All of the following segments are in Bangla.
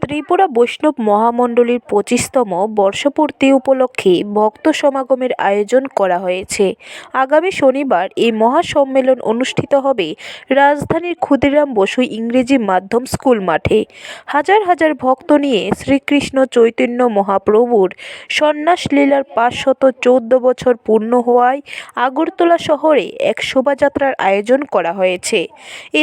ত্রিপুরা বৈষ্ণব মহামণ্ডলীর 25তম বর্ষপূর্তি উপলক্ষে ভক্ত সমাগমের আয়োজন করা হয়েছে। আগামী শনিবার এই মহাসম্মেলন অনুষ্ঠিত হবে রাজধানীর ক্ষুদিরাম বসু ইংরেজি মাধ্যম স্কুল মাঠে। হাজার হাজার ভক্ত নিয়ে শ্রীকৃষ্ণ চৈতন্য মহাপ্রভুর সন্ন্যাস লীলার 514 বছর পূর্ণ হওয়ায় আগরতলা শহরে এক শোভাযাত্রার আয়োজন করা হয়েছে।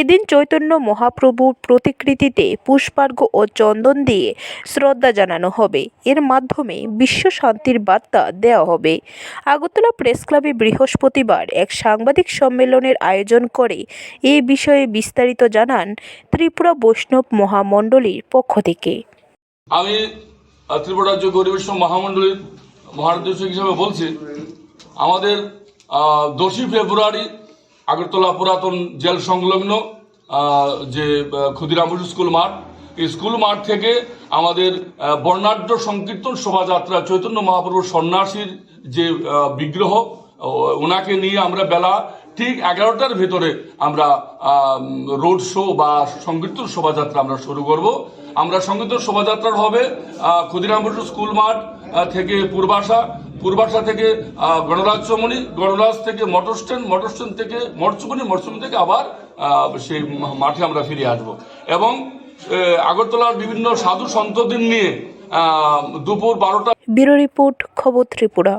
এদিন চৈতন্য মহাপ্রভুর প্রতিকৃতিতে পুষ্পার্ঘ্য ও চন্দন দিয়ে শ্রদ্ধা জানানো হবে। এর মাধ্যমে বিশ্ব শান্তির বার্তা দেওয়া হবে। আগরতলা প্রেস ক্লাবে বৃহস্পতিবার এক সাংবাদিক সম্মেলনের আয়োজন করে এ বিষয়ে বিস্তারিত জানান ত্রিপুরা বৈষ্ণব মহামণ্ডলীর পক্ষ থেকে। আমি ত্রিপুরা রাজ্য গৌরী বৈষ্ণব মহামণ্ডলীর মহানির্দেশক হিসেবে বলছি, আমাদের 10 ফেব্রুয়ারি আগরতলা পুরাতন জেল সংলগ্ন যে ক্ষুদিরাম বসু স্কুল মাঠ, এই স্কুল মাঠ থেকে আমাদের বর্ণাঢ্য সংকীর্তন শোভাযাত্রা চৈতন্য মহাপ্রভুর সন্ন্যাসীর যে বিগ্রহ, ওনাকে নিয়ে আমরা বেলা ঠিক 11টার ভেতরে আমরা রোড শো বা সংকীর্তন শোভাযাত্রা আমরা শুরু করব। আমরা সংকীর্তন শোভাযাত্রা হবে ক্ষুদিরাম বসু স্কুল মাঠ থেকে পূর্বাশা থেকে গণরাজ্যমণি, গণরাজ থেকে মোটর স্ট্যান্ড থেকে মরচুমনি থেকে আবার সেই মাঠে আমরা ফিরে আসব। এবং আগরতলার বিভিন্ন সাধু সন্তদের নিয়ে দুপুর 12টা। ব্যুরো রিপোর্ট, খবর ত্রিপুরা।